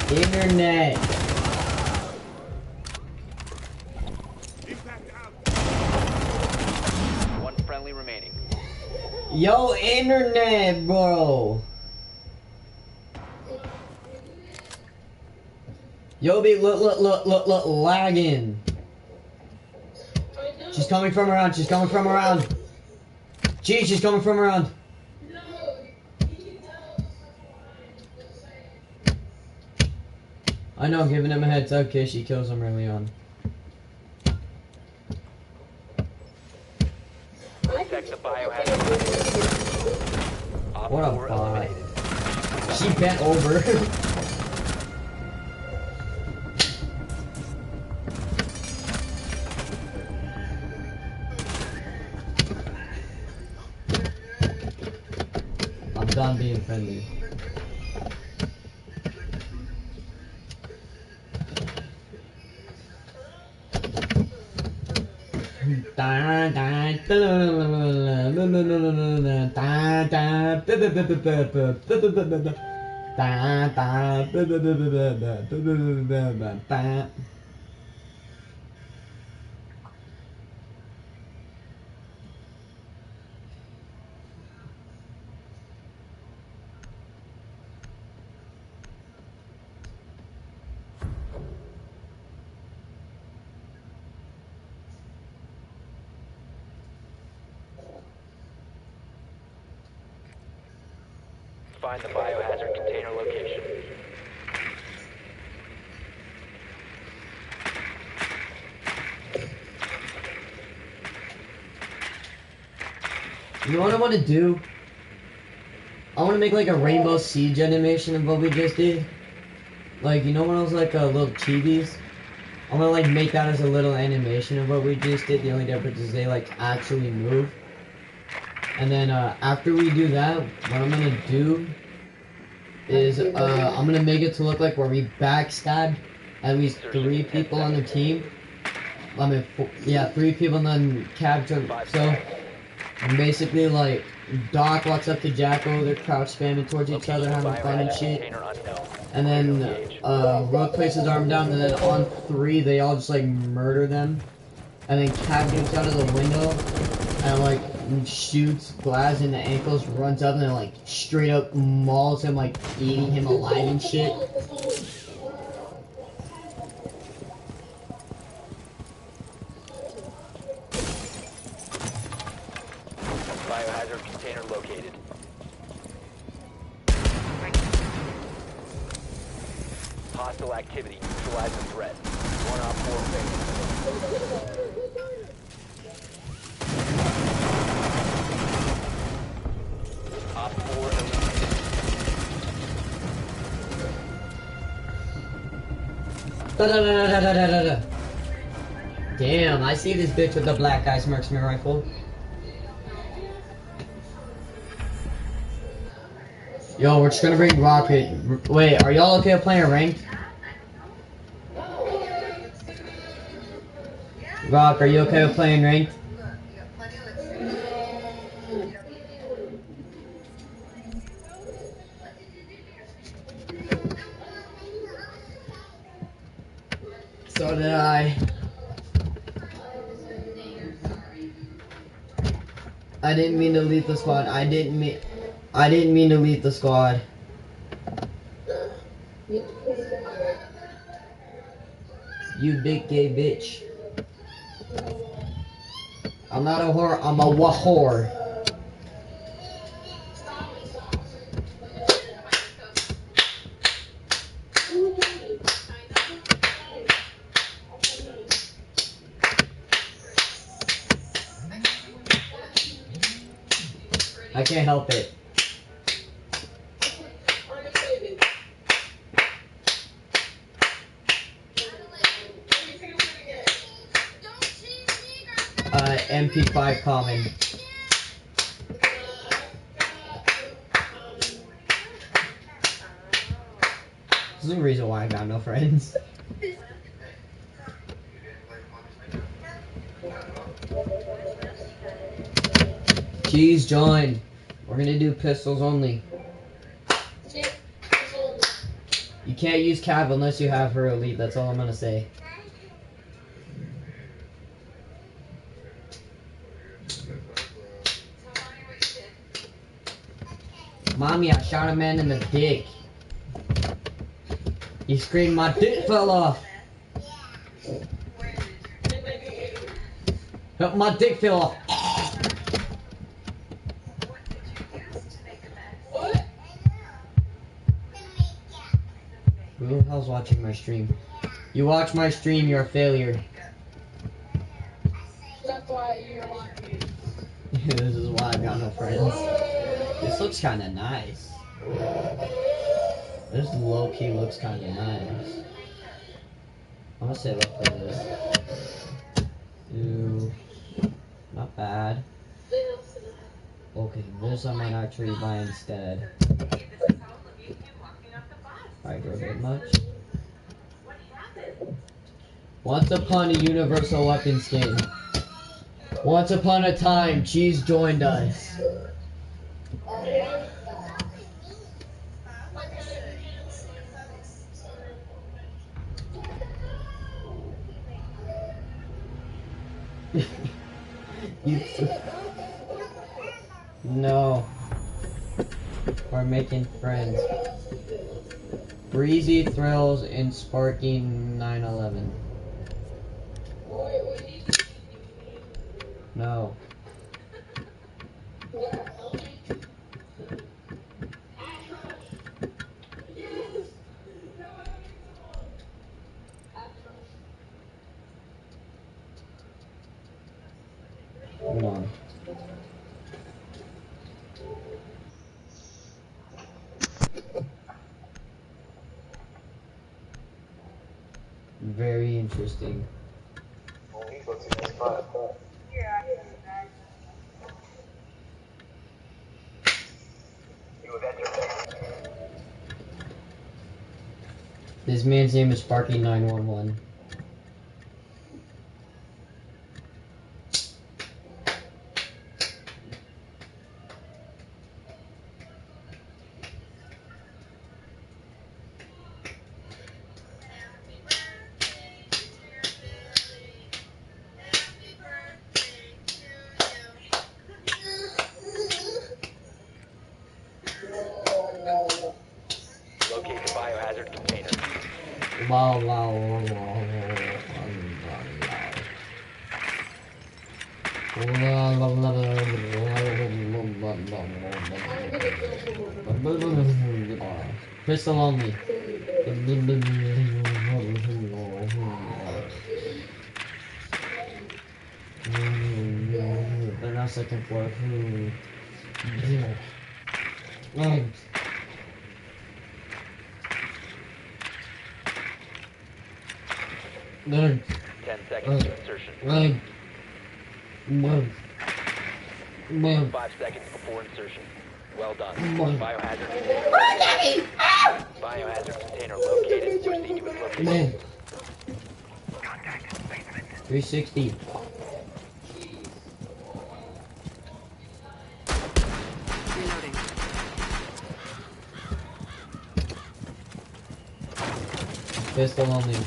Internet. One friendly remaining. Yo, internet, bro. Yo, look, lagging. She's coming from around. She's coming from around. Gee, she's coming from around. I know, giving him a heads up in case she kills him early on. Protect the biohazard. What a bot. She bent over. I'm done being friendly. Find the biohazard container location. You know what I want to do? I want to make like a Rainbow Siege animation of what we just did. Like, you know when it was like little chibis? I'm gonna like make that as a little animation of what we just did. The only difference is they like actually move. And then after we do that, what I'm gonna do is I'm gonna make it to look like where we backstabbed at least 3 people on the team. I mean, 3 people and then captured. So basically, like Doc walks up to Jacko, they're crouch spamming towards each other, having fun and shit. And then Rook places his arm down, and then on 3 they all just like murder them. And then Cap gets out of the window and like shoots Glass in the ankles, runs up and then like straight up mauls him, like eating him alive and shit. Biohazard container located. Hostile activity. Neutralize the threat. 1 op 4 failed. Op 4 Da-da-da-da-da-da-da-da. Damn, I see this bitch with the black ice marksman rifle. Yo, we're just gonna bring Rocket. Wait, are y'all okay with playing ranked? Rock, are you okay with playing ranked? So did I. I didn't mean to leave the squad. I didn't mean to leave the squad. You big gay bitch. I'm not a whore, I'm a whore. I can't help it. MP5 common. This is the reason why I got no friends. Jeez, join. We're gonna do pistols only. You can't use Cav unless you have her elite. That's all I'm gonna say. Mommy, I shot a man in the dick. He screamed, my dick fell off. Help, my dick fell off. Who the hell's watching my stream? You watch my stream, you're a failure. That's why you're watching. This is why I got no friends. This looks kinda nice. This low-key looks kinda nice. I'm gonna save up for this. Ew. Not bad. Okay, this I might actually buy instead. I grow that much. Once upon a universal weapons game. Once upon a time, Cheese joined us. No. We're making friends. Breezy thrills in sparking 9/11. No. Hold on. Very interesting. This man's name is Sparky 911. Locate the biohazard container. Wow, wow, wow, wow. Pistol only. They're not second floor. Good. 10 seconds to insertion. 5 seconds before insertion. Well done. Biohazard container. Biohazard container located. Proceed to its location. 360. Reloading. Pistol only.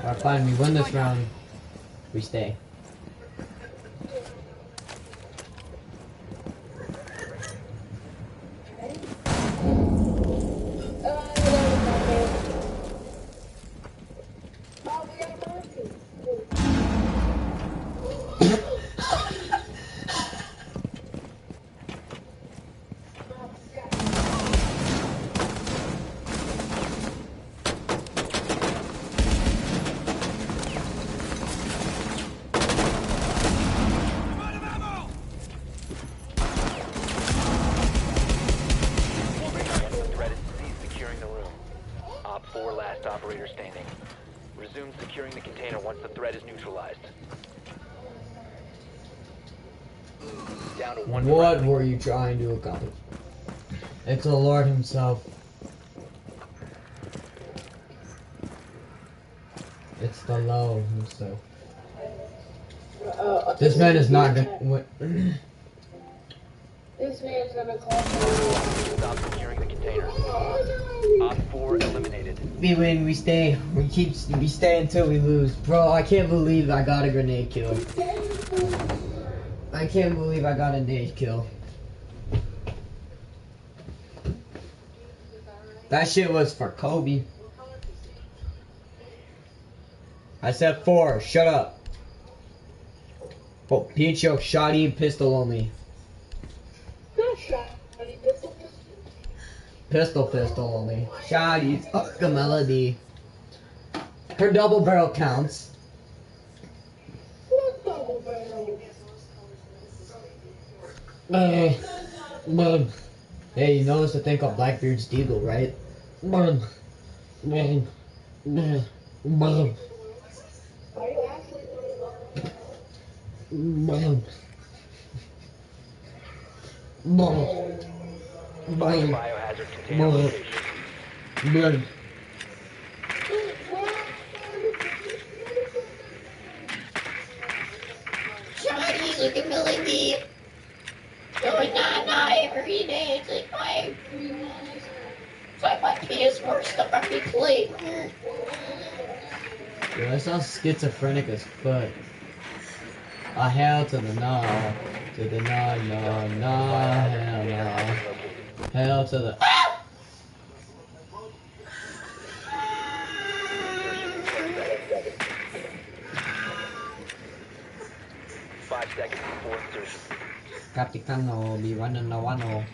Alright, fine, we win this round. We stay. Operator standing. Resume securing the container once the threat is neutralized. Down to one. What were you trying to accomplish? It's the Lord himself. The low, so. This man is not gonna. What? This man's gonna call Stop securing the container. Op 4 eliminated. We win, we stay. We stay until we lose. Bro, I can't believe I got a grenade kill. I can't believe I got a nade kill. That shit was for Kobe. I said 4, shut up. Oh, Pincho, shoddy, pistol only. Pistol only. Shoddy's a melody. Her double barrel counts. Hey, you know it's a thing called Blackbeard's Deagle, right? Biohazard container location. Chinese looking melody. Going on every day. It's like my PS4 stuff I can play. Yo, that sounds schizophrenic as fuck. A hell to the no. To the no, hell no. Hell to the. 5 seconds before insertion. Capitano, Liwanano.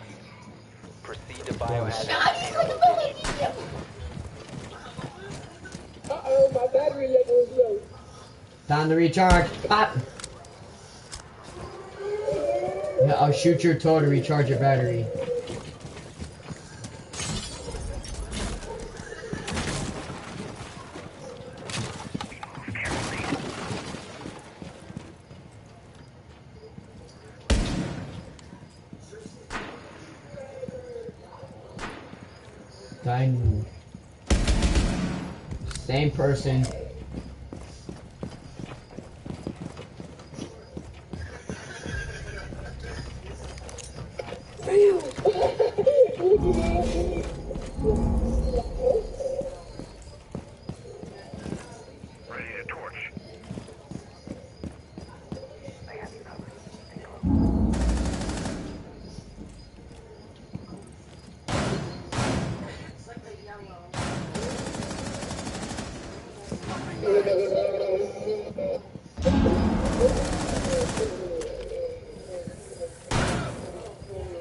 Proceed to biohazard Chinese container looking location. melody. Uh-oh, my battery level is low. Time to recharge. Pop. Yeah, I'll shoot your toe to recharge your battery. Time. Same person.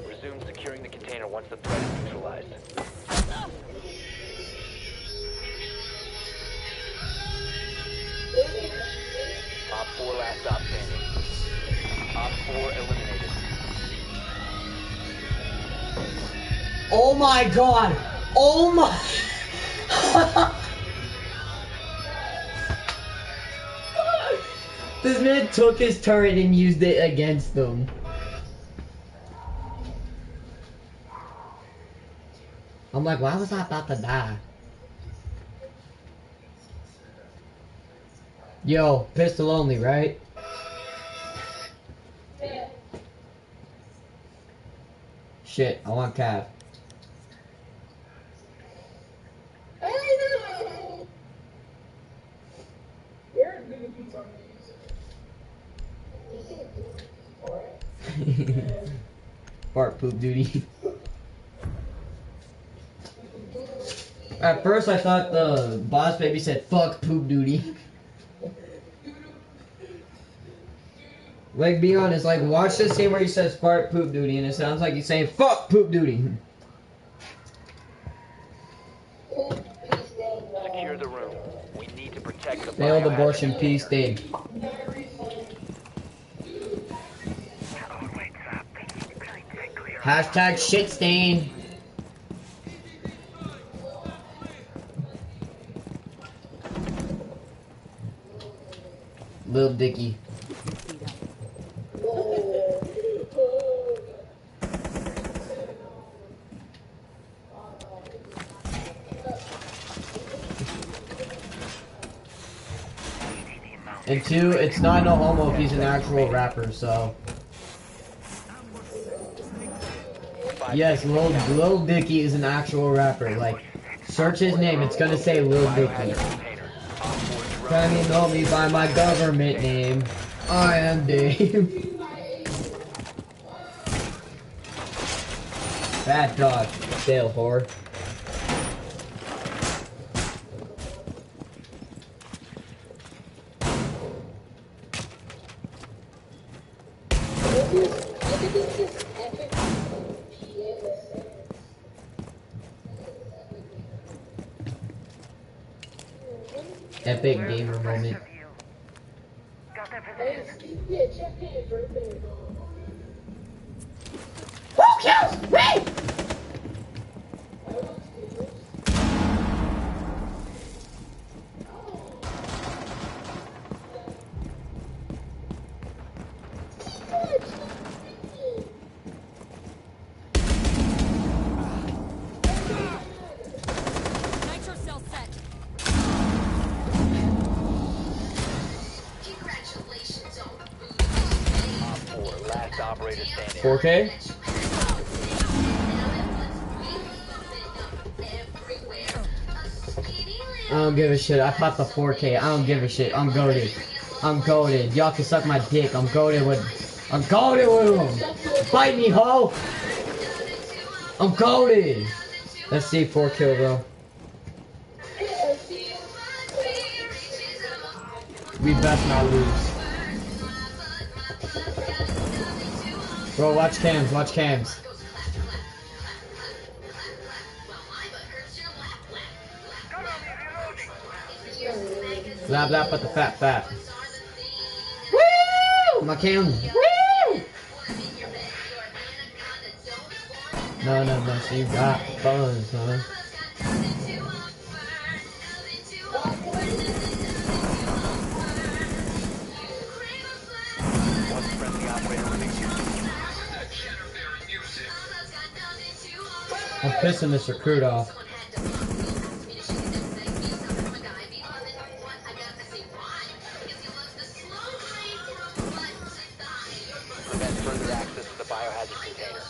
Resume securing the container once the threat is neutralized. Op 4 last stop standing. Op 4 eliminated. Oh my god! Oh my! This man took his turret and used it against them. I'm like, why was I about to die? Yo, pistol only, right? Shit, I want Cav. Fart poop duty. At first I thought the boss baby said fuck poop duty. Like, be honest, like, watch the scene where he says fart poop duty and it sounds like he's saying fuck poop duty. Secure the room. We need to protect the Failed biohazard abortion container. peace day. Hashtag shit stain. Lil Dicky. And 2, it's not no homo if he's an actual rapper, so. Yes, Lil Dicky is an actual rapper. Like, search his name, it's gonna say Lil Dicky. Try me, know me by my government name. I am Dave. Bad dog, fail whore. Epic gamer moment. Who kills me? Nitro cell set. Congratulations on Last operator standing. 4K? I don't give a shit. I popped the 4K. I don't give a shit. I'm goated. I'm goated. Y'all can suck my dick. I'm goated with him. Bite me, ho! I'm goated. Let's see 4 kill though. We best not lose. Bro, watch cams. Watch cams. Blah blah, but the fat. Woo! My cam. Woo! No. So you got buzz, huh? I'm pissing this recruit off. Prevent further access to the biohazard container.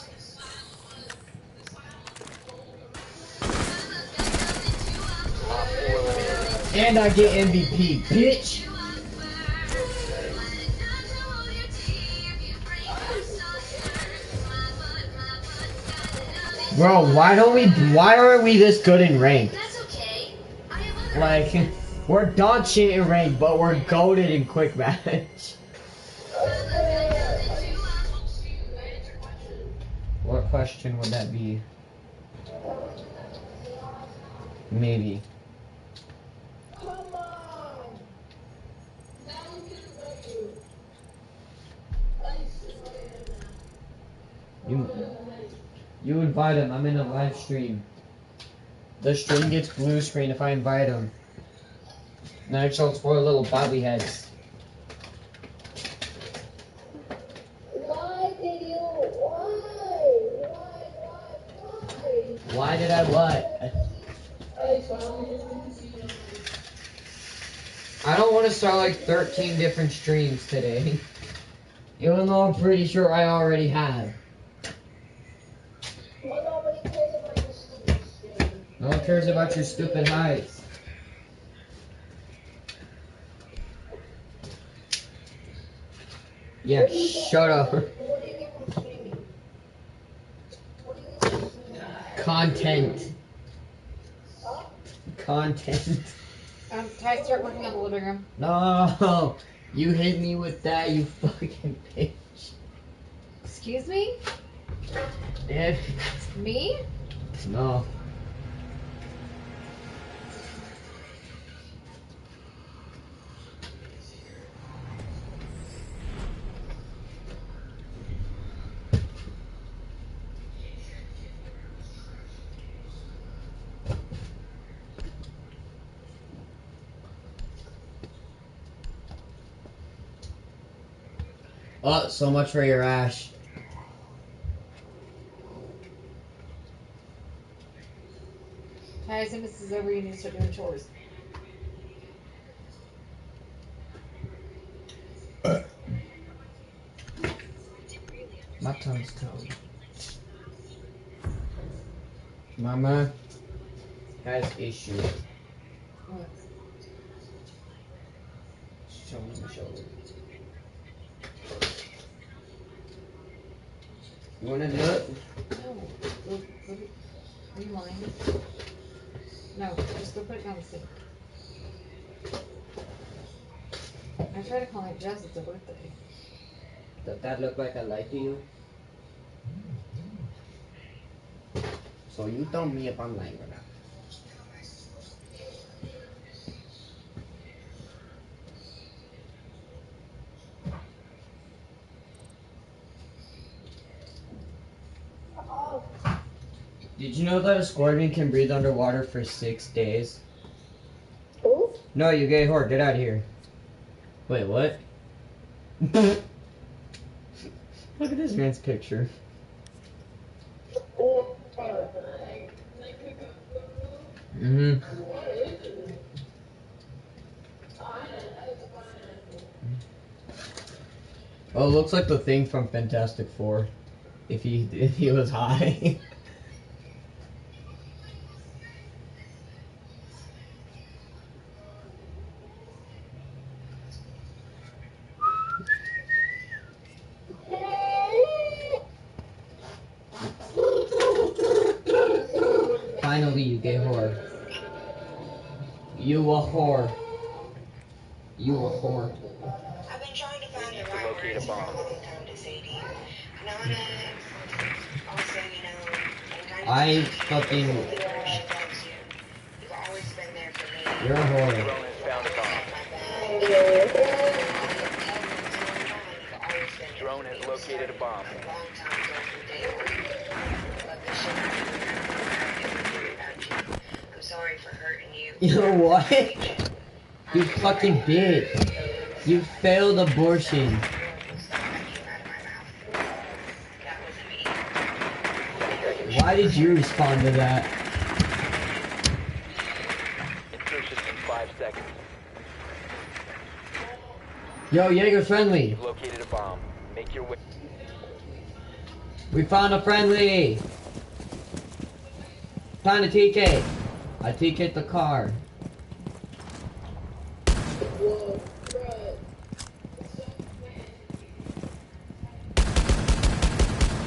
And I get MVP, bitch! Bro, why aren't we this good in ranked? Like, we're dog shit in ranked, but we're goated in quick match. What question would that be? Maybe. You invite him. I'm in a live stream. The stream gets blue screen if I invite him. Now it shows 4 little bobby heads. Why did you? Why? Why did I what? I don't want to start like 13 different streams today. Even though I'm pretty sure I already have. No one cares about your stupid heights. Yeah, shut up. Content. Ty, start working on the living room. No, you hit me with that, you fucking bitch. Excuse me? Yeah. Me? No. Oh, so much for your ash. Ty, as soon as this is over, you need to start doing chores. My tongue's told. Mama has issue. What? Show me the shoulder. You wanna do it? No. Are you lying? No, just go put it down the sink. I tried to call it Jess, it's a birthday. Does that look like a lie to you? So you tell me if I'm lying or not. Did you know that a scorpion can breathe underwater for 6 days? Who? No, you gay whore, get out of here. Wait, what? Look at this man's picture. Mm-hmm. Oh, it looks like the thing from Fantastic Four. If he was high. Finally, you gay whore. You a whore. You a whore. I've been trying to find the To right locate a words for a bomb. long time to say to you. Nana, also, you know, I'm I kind of fucking. she loves you. You've always been there for me. You're a whore. Drone has found a bomb. You've always been there Drone for has me. located a bomb. A long time ago from day one. Love the shit out of you. I'm sorry for hurting you. You know what? You fucking bitch. You failed abortion. Why did you respond to that? Insertion in 5 seconds. Yo, Jaeger friendly. You've located a bomb. Make your way. We found a friendly. Found a TK. I TK'd the car.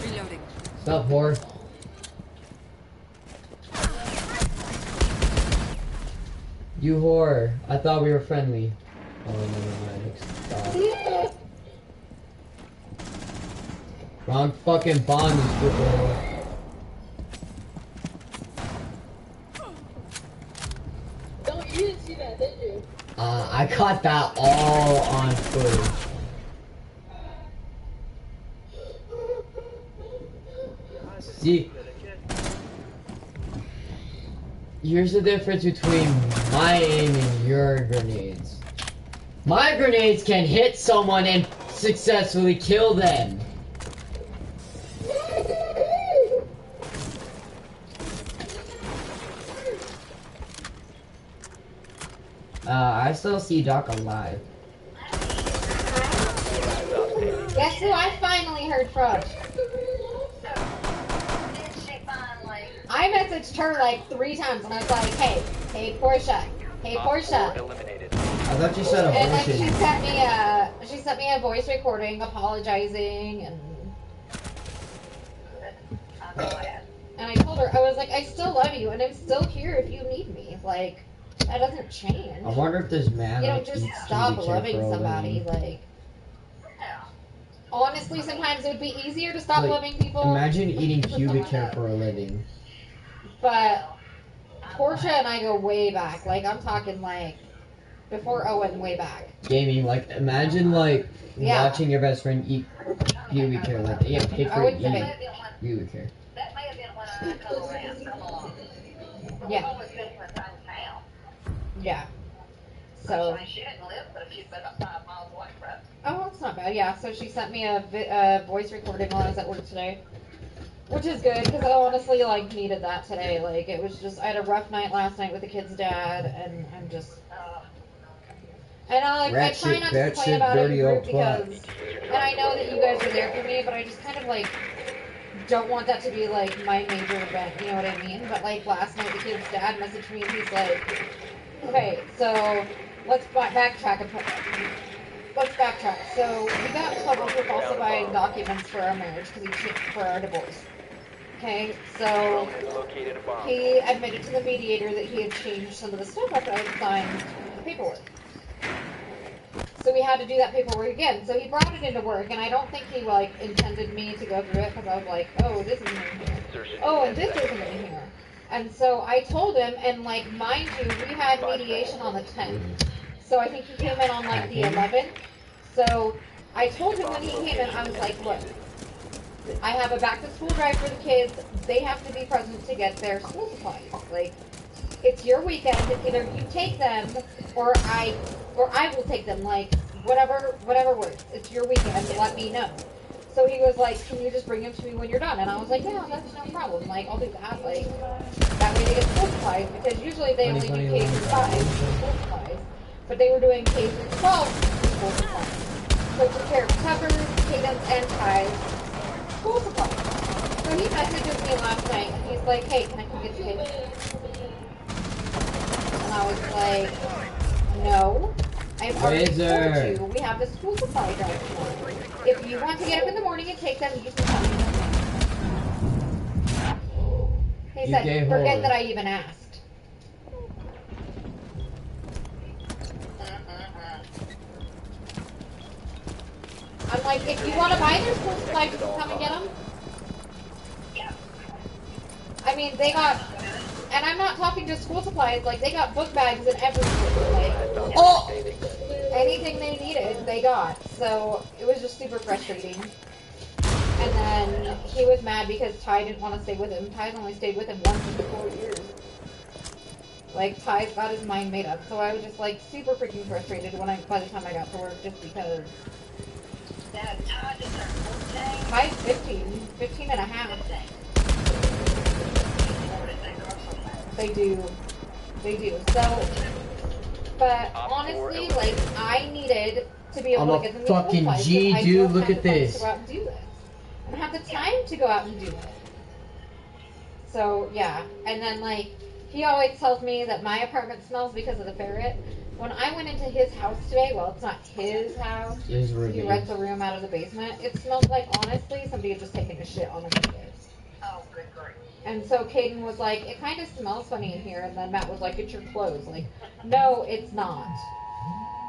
Reloading. Stop, whore. You whore. I thought we were friendly. Oh, never mind. Stop. Wrong fucking bomb, you stupid whore. Don't you didn't see that, did you? I caught that all on footage. See, here's the difference between my aim and your grenades. My grenades can hit someone and successfully kill them. I still see Doc alive. Guess who I finally heard from? I messaged her like 3 times and I was like, hey Portia, hey Op 4 Portia. eliminated. I thought you said And then abortion. she sent me a voice recording apologizing and I told her, I was like, I still love you and I'm still here if you need me. Like, that doesn't change. I wonder if this man You like, don't just eats stop pubic hair loving for a somebody. living. Like, honestly, sometimes it would be easier to stop Like, loving people. Imagine eating pubic hair for a living. But Portia and I go way back. Like, I'm talking like before Owen, way back. Gaming, like, imagine like Yeah. watching your best friend eat pubic hair. Like, yeah, pay for Owen's eating a pubic hair. That may have been when I come around. Come along. Yeah. Always been when I was town. Yeah. So, She didn't live but a few about 5 miles away from us. oh, that's not bad. Yeah. So she sent me a voice recording while I was at work today, which is good because I honestly like needed that today. Like, it was just I had a rough night last night with the kid's dad, and I'm just. And I Rat try shit, not bat to complain shit, about it in dirty group old twat. because And I know that you guys are there for me, but I just kind of like don't want that to be like my major event, you know what I mean? But like last night the kid's dad messaged me and he's like, okay, so let's backtrack. Let's backtrack. So we got in trouble for falsifying documents for our marriage for our divorce. Okay, so he admitted to the mediator that he had changed some of the stuff after I had signed the paperwork. So we had to do that paperwork again. So he brought it into work, and I don't think he like intended me to go through it because I was like, oh, this isn't in here. Oh, and this isn't in here. And so I told him, and like mind you, we had mediation on the 10th. So I think he came in on like the 11th. So I told him when he came in, I was like, look, I have a back to school drive for the kids. They have to be present to get their school supplies. Like, it's your weekend. Either you take them or I will take them. Like, whatever works. It's your weekend. Let me know. So he was like, can you just bring them to me when you're done? And I was like, yeah, that's no problem. Like, I'll do that. Like, that way they get school supplies because usually they only do K through 5 school supplies, but they were doing K through 12 school supplies. So took care of covers, cadence, and ties. School supplies. So he messaged me last night and he's like, hey, can I come get the kids? And I was like, no. I've already told you we have the school supply drive tomorrow. If you want to get up in the morning and take them, you can come. He said, forget that I even asked. I'm like, if you want to buy their school supplies, you can come and get them. I mean, they got, and I'm not talking just school supplies, like, they got book bags and everything, like, anything they needed, they got. So, it was just super frustrating. And then, he was mad because Ty didn't want to stay with him. Ty's only stayed with him once in 4 years. Like, Ty's got his mind made up. So I was just, like, super freaking frustrated by the time I got to work, just because. Ty's 15 and a half. They do. So, but honestly, like, I needed to be able to get them the fucking supplies, G, dude, look at this. To go out and do this. I don't have the time to go out and do it. So, yeah. And then, like, he always tells me that my apartment smells because of the ferret. When I went into his house today, well, it's not his house. He rents a room out of the basement. It smells like, honestly, somebody had just taken a shit on the bed. Oh, good grief. And so Caden was like, it kind of smells funny in here. And then Matt was like, it's your clothes. Like, no, it's not.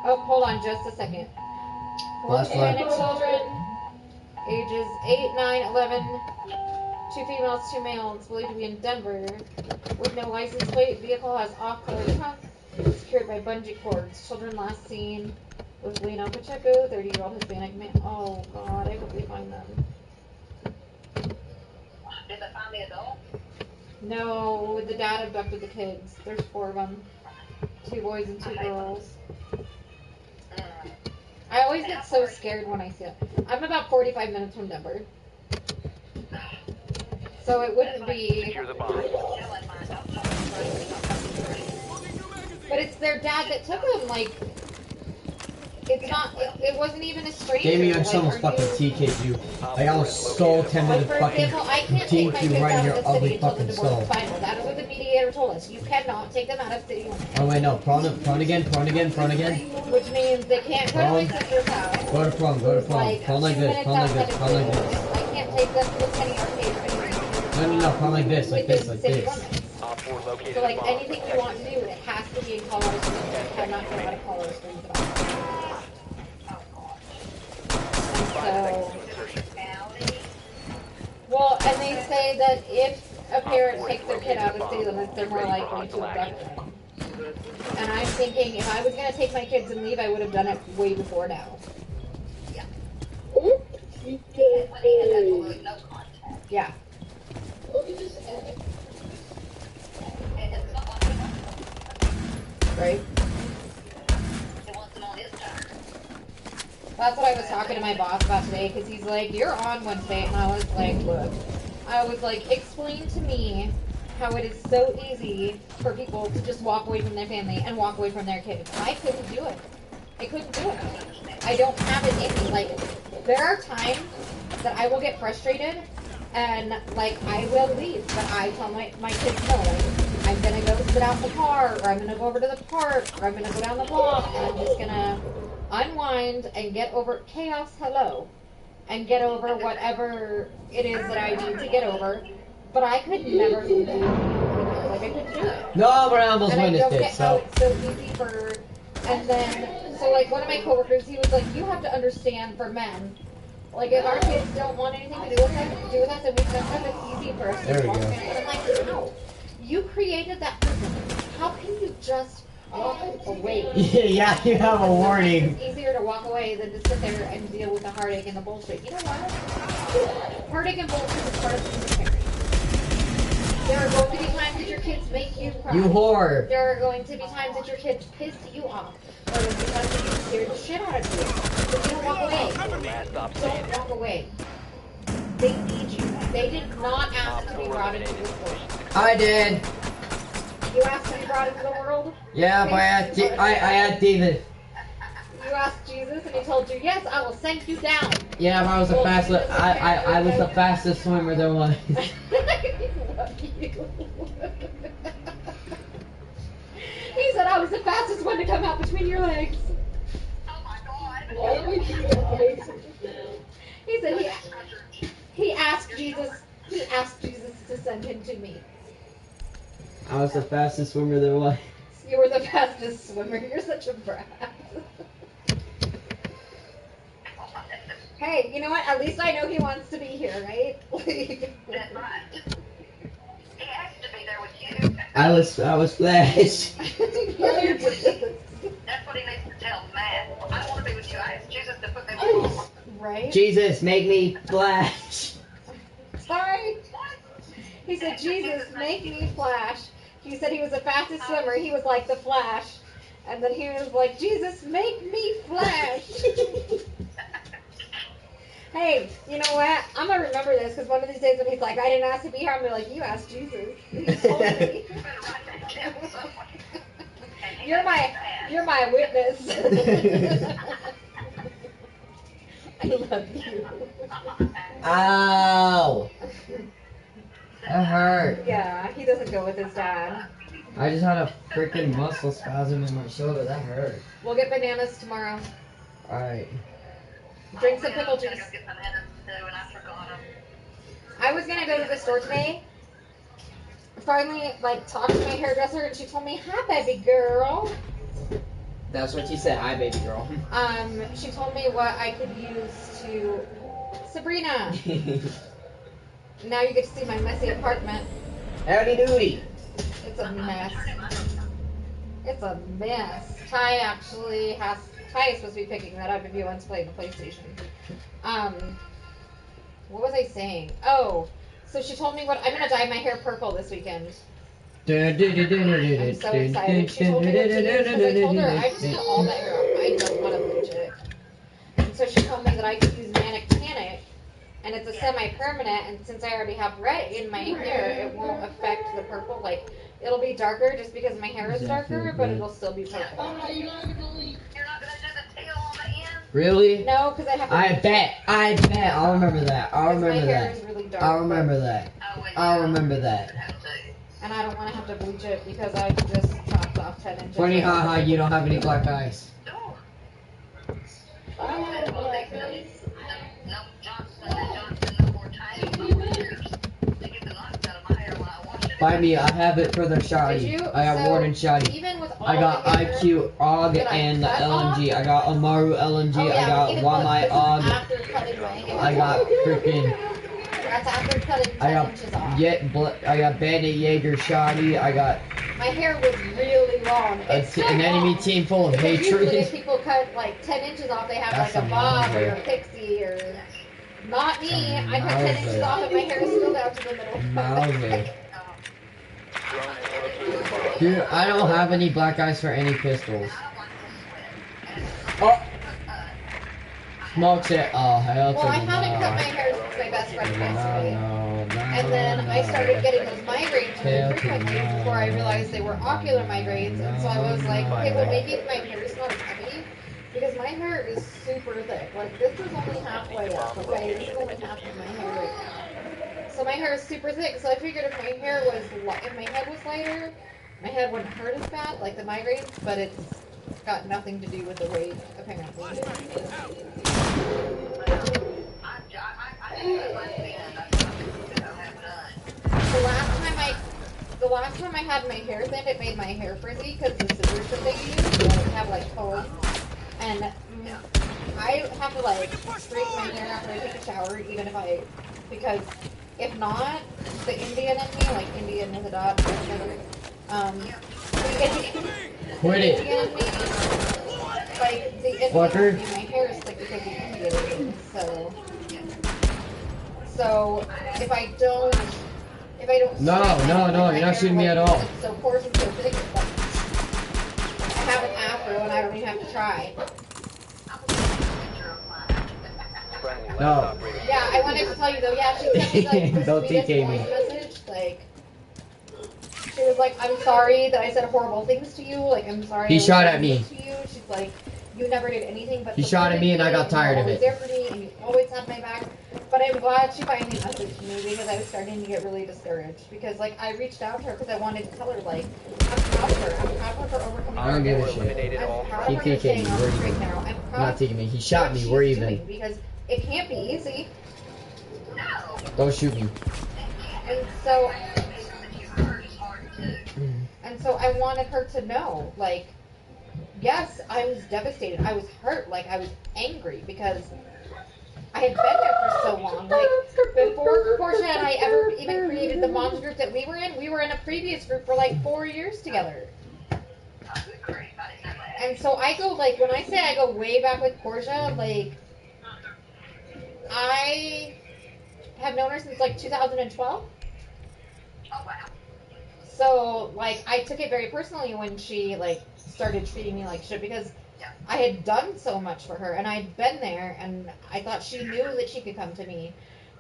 Oh, hold on just a second. Hispanic children, ages 8, 9, 11, 2 females, 2 males, believed to be in Denver, with no license plate. Vehicle has off-color trunk, secured by bungee cords. Children last seen with Lino Pacheco, 30-year-old Hispanic man. Oh, God, I hope we find them. Did they find the adult? No, the dad abducted the kids. There's 4 of them. 2 boys and 2 girls. I always get so scared when I see it. I'm about 45 minutes from Denver. So it wouldn't be... Secure the bomb. But it's their dad that took them, like... It's not... It wasn't even a stranger. Damien, I almost fucking TK'd you. Like, I was so tempted to For fucking example, I can't take my TK kids you right in out your of the city ugly until the fucking divorce skull. is final. That is what the mediator told us. You cannot take them out of city limits. Oh wait, no, prawn again. Which means they can't go to my sister's house. Go to prawn. Like, Prawn like 2 this, minutes prawn like outside this, of prawn like city this. limits. I can't take them to the penny arcade or anything. No, prawn like this, like Within this, like city this. limits. Op 4 located So, like, a bomb. anything you want to do, it has to be in Colorado Springs. It cannot go out of Colorado Springs at all. So, well, and they say that if a parent takes their kid out of city limits, they're more likely to abduct them. And I'm thinking, if I was going to take my kids and leave, I would have done it way before now. Yeah. Right? That's what I was talking to my boss about today, because he's like, you're on Wednesday, and I was like, look, explain to me how it is so easy for people to just walk away from their family and walk away from their kids. I couldn't do it. I don't have it in me. Like, There are times that I will get frustrated and like I will leave, but I tell my kids no, like, I'm gonna go sit out in the car, or I'm gonna go over to the park, or I'm gonna go down the block, and I'm just gonna unwind and get over chaos. Hello, and get over whatever it is that I need to get over. But I could never do that. Like I couldn't do it. No, but I almost And I witnessed don't it, get how it's so easy for. And then, so like one of my coworkers, he was like, "You have to understand for men, like if our kids don't want anything to do with us, and we sometimes it's easy for us to There we walk go. in." And I'm like, "No, you created that person. How can you just walk away?" Yeah, you have a warning. It's easier to walk away than to sit there and deal with the heartache and the bullshit. You know what? Heartache and bullshit is part of being a parent. There are going to be times that your kids make you cry. You whore. There are going to be times that your kids piss you off. Or there's going to be times that you scare the shit out of you. But you don't walk away. Last stop Don't standing. walk away. They need you. They did not ask to be brought into this world. I did. You asked to be brought into the world? Yeah, but I asked David. You asked Jesus and he told you, yes, I will send you down. Yeah, but I was the fastest. I was the fastest swimmer there was. I love you. He said I was the fastest one to come out between your legs. Oh my god. Why would you advise him now? He said he asked Jesus to send him to me. I was the fastest swimmer there was. You were the fastest swimmer. You're such a brat. Hey, you know what? At least I know he wants to be here, right? That's right. He has to be there with you. I was Flash. That's what he needs to tell Matt. I want to be with you. I asked Jesus to put me with you. Right? Jesus, make me Flash. Sorry. He said, Jesus, make me Flash. He said he was the fastest swimmer. He was like the Flash. And then he was like, Jesus, make me Flash. Hey, you know what? I'm going to remember this because one of these days when he's like, I didn't ask to be here, I'm going to be like, you asked Jesus. He told me. You better write that down somewhere. And he You're my witness. I love you. Ow. That hurt. Yeah, he doesn't go with his dad. I just had a freaking muscle spasm in my shoulder. That hurt. We'll get bananas tomorrow. Alright. Drink some pickle I was gonna juice. go get bananas too, and I forgot them. I was gonna go to the store today. Finally, like, talked to my hairdresser, and she told me, "Hi, baby girl." That's what she said. Hi, baby girl. She told me what I could use to. Sabrina. Now you get to see my messy apartment. Howdy doody. It's a mess. It's a mess. Ty is supposed to be picking that up if he wants to play the PlayStation. What was I saying? Oh, so she told me what I'm gonna dye my hair purple this weekend. I'm so excited. She told me what to use because I told her I just cut all that hair off. I don't want to bleach it. And so she told me that I could use Manic Panic, and it's a semi-permanent. And since I already have red in my hair, it won't affect the purple. Like it'll be darker just because my hair is darker, but it'll still be purple. Oh, you're not gonna leave. You're not gonna do the tail on the end? Really? No, because I have. To I bleach bet. I bet. I'll remember that. I'll because my remember hair that. is really dark. I'll remember that. Oh, well, I'll yeah. remember that. Have to. And I don't want to have to bleach it because I just chopped off 10 inches. Funny haha, you don't have any black eyes. Oh. I have black eyes. No Johnson, no more tiny hairs. They get the knots out of my hair when I wash it. By me, I have it for the Did shoddy. you? I got So, Warden shoddy. Even with all I got the hair, IQ Og that I and the cut LMG. I got Amaru LMG. Oh, yeah, I got even Wamai this is Og. after cutting my hair. I got freaking. That's after cutting 10 I got inches off. I got Bandit Jaeger shoddy. I got My hair was really long. It's still an enemy long. team full of Because usually if hatred. people cut like 10 inches off, they have That's like a a bob or Mauser. a pixie or. Not me. That's a I cut 10 inches Mauser. off and my hair is still down to the middle. Mauser. Drone has located a bomb. Dude, I don't have any black eyes for any pistols. Oh! Smokes it. Oh, hell to Well, I the haven't cut my no. hair since my best friend passed away. No, And then I started getting those migraines Hell really to frequently no. before I realized they were ocular migraines. And so I was like, okay, well maybe if my hair is not as heavy, because my hair is super thick. Like, this is only halfway up, okay? This is only half of my hair right now. So my hair is super thick, so I figured if my hair was, if my head was lighter, my head wouldn't hurt as bad, like the migraines, but it's got nothing to do with the weight, apparently. The last time I had my hair thinned, it made my hair frizzy because the scissors that they use have like holes, and I have to like straighten my hair after I take a shower, even if because if not, the Indian in me, like Indian with a dot, Quit it. Indian in me, like the Indian Fucker. in me, my hair is thick because the Indian in me, so if I don't No, you're not shooting me at all. It's so coarse and so thick, it's like, I have an afro and I don't even have to try. Friendly last No. operator. Yeah, I wanted to tell you though, yeah, she sent me like the Don't sweetest TK me. voice message, like, she was like, I'm sorry that I said horrible things to you, like, I'm sorry He I was shot at mean me. to you. She's like, you never did anything but He support shot at me and I got tired of you were it. always there for me and you always had my back. But I'm glad she finally messaged me because I was starting to get really discouraged. Because, like, I reached out to her because I wanted to tell her, like, I'm proud of her. I'm proud of her for overcoming I don't give her a We're shit. eliminated I'm all proud He of her for TK'd staying me. on Where the you street been? now. I'm proud Not of taking me. He shot what me. she's Where you doing been? because it can't be easy. Don't shoot me. And so I wanted her to know, like, yes, I was devastated. I was hurt. Like, I was angry because I had been there for so long. Like, before Portia and I ever even created the moms group that we were in a previous group for like 4 years together. And so I go, like, when I say I go way back with Portia, like, I have known her since like 2012. So, like, I took it very personally when she, like, started treating me like shit because I had done so much for her and I'd been there and I thought she knew that she could come to me.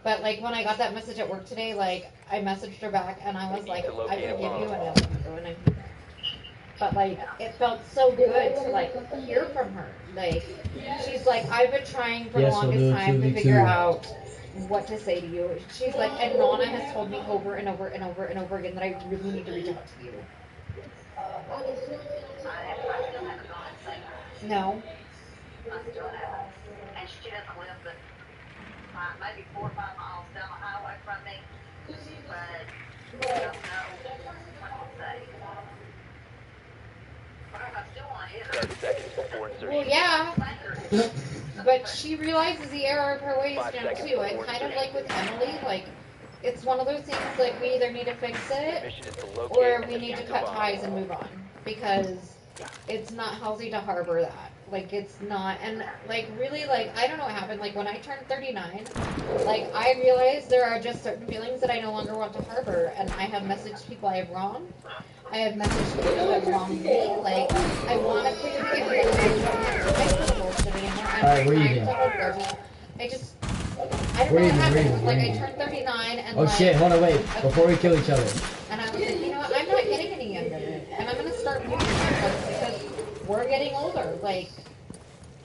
But, like, when I got that message at work today, like, I messaged her back and I was like, I forgive you and I love you. But, like, it felt so good to, like, hear from her. Like, she's like, I've been trying for the Yes, we'll longest do it time to 2v2. figure out what to say to you. She's like, and Rana has told me over and over and over and over again that I really need to reach out to you. No. And she doesn't live but maybe 4 or 5 miles down the highway from me. But I don't know what to say. But I still want to hit her. 30 seconds before insertion. Well, yeah. But she realizes the error of her ways now, too. And kind of like with Emily, like, it's one of those things, like, we either need to fix it Mission is to locate or and we need to defuse the cut bomb. ties and move on. Because it's not healthy to harbor that. Like, it's not. And, like, really, like, I don't know what happened. Like, when I turned 39, like, I realized there are just certain feelings that I no longer want to harbor. And I have messaged people I have wronged. I have messaged people that have wronged me. Like, I want to clear the air. I don't have to fight for the bullshit anymore. I'm Alright, where you trying been? to hold grudges. I don't Where know you what been? happened. Where Like, you I been? turned 39 and, Oh like, shit, hold on, wait. Before we kill each other. and I was like, you know what, I'm not getting any younger. And I'm going to start moving myself because we're getting older. Like,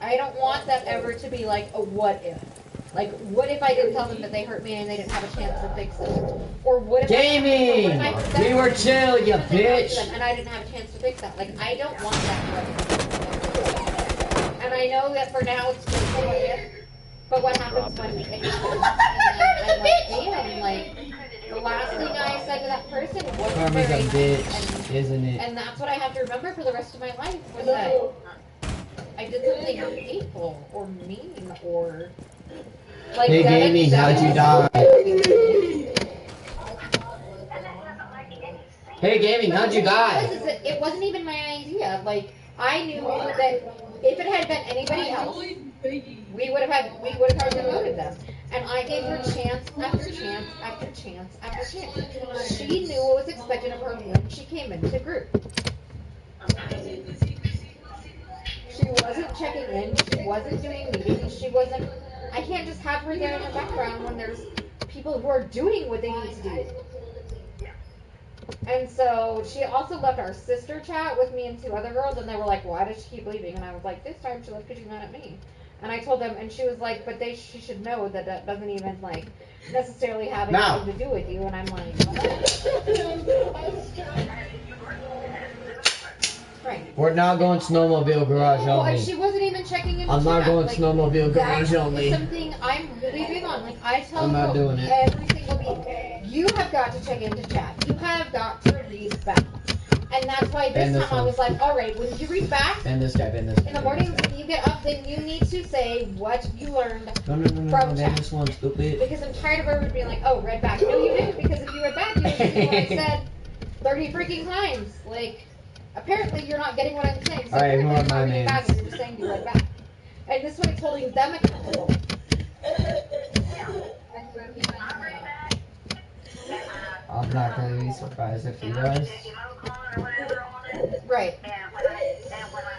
I don't want that ever to be like a what if. Like, what if I didn't tell them that they hurt me and they didn't have a chance to fix it? Or what if Gaming! We were chill, you bitch! and I didn't have a chance to fix that? Like, I don't want that what if. And I know that for now it's just a what if. But what happens when it happens? And I'm like, damn, like, the last thing I said to that person wasn't Karma's very a nice. bitch, isn't it? And that's what I have to remember for the rest of my life, was that I did something hateful or mean or like Hey Gaming, how'd you die? Hey Gaming, how'd you die? It wasn't even my idea. Like, I knew that if it had been anybody else, we would have promoted them. And I gave her chance after chance after chance after chance. She knew what was expected of her when she came into the group. She wasn't checking in. She wasn't doing meetings. She wasn't. I can't just have her there in the background when there's people who are doing what they need to do. And so she also left our sister chat with me and 2 other girls, and they were like, why does she keep leaving? And I was like, this time she left because she's mad at me. And I told them, and she was like, but she should know that that doesn't even, like, necessarily have anything to do with you. And I'm like, right. We're not going snowmobile garage Well, only. and she wasn't even checking in the I'm not chat. going Like, snowmobile garage that only. is something I'm really big on. Like, I tell I'm not girls doing it. every single week, you have got to check into chat. You have got to read back. And that's why this time I was like, all right, when you read back, And this guy, and this guy. in the mornings when you get up, then you need to say what you learned No, from ban chat. this one, stupid. Because I'm tired of everyone being like, oh, read back. No, you didn't, because if you read back, you would see what I said 30 freaking times. Like, apparently you're not getting what I'm saying. So Alright, who apparently are you're not my reading names? back and you're just saying you read back. And this way it's holding them accountable. I'm not gonna be surprised if he does. Right. And when I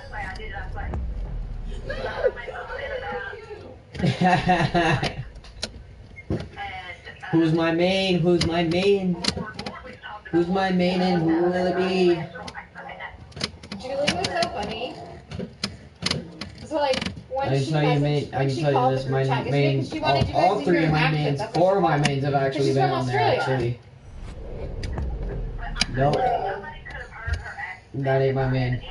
say I did, I say. Who's my main? Who's my main? Who's my main and who will it be? Julie was so funny. So like when I she can tell you, messaged, I when can she tell you called this, the my group chat, main, she wanted you guys all to three hear of my accent. mains, That's 4 of what my she mains have wanted. actually She's been from on there, Australia. actually. Nope, that ain't my main.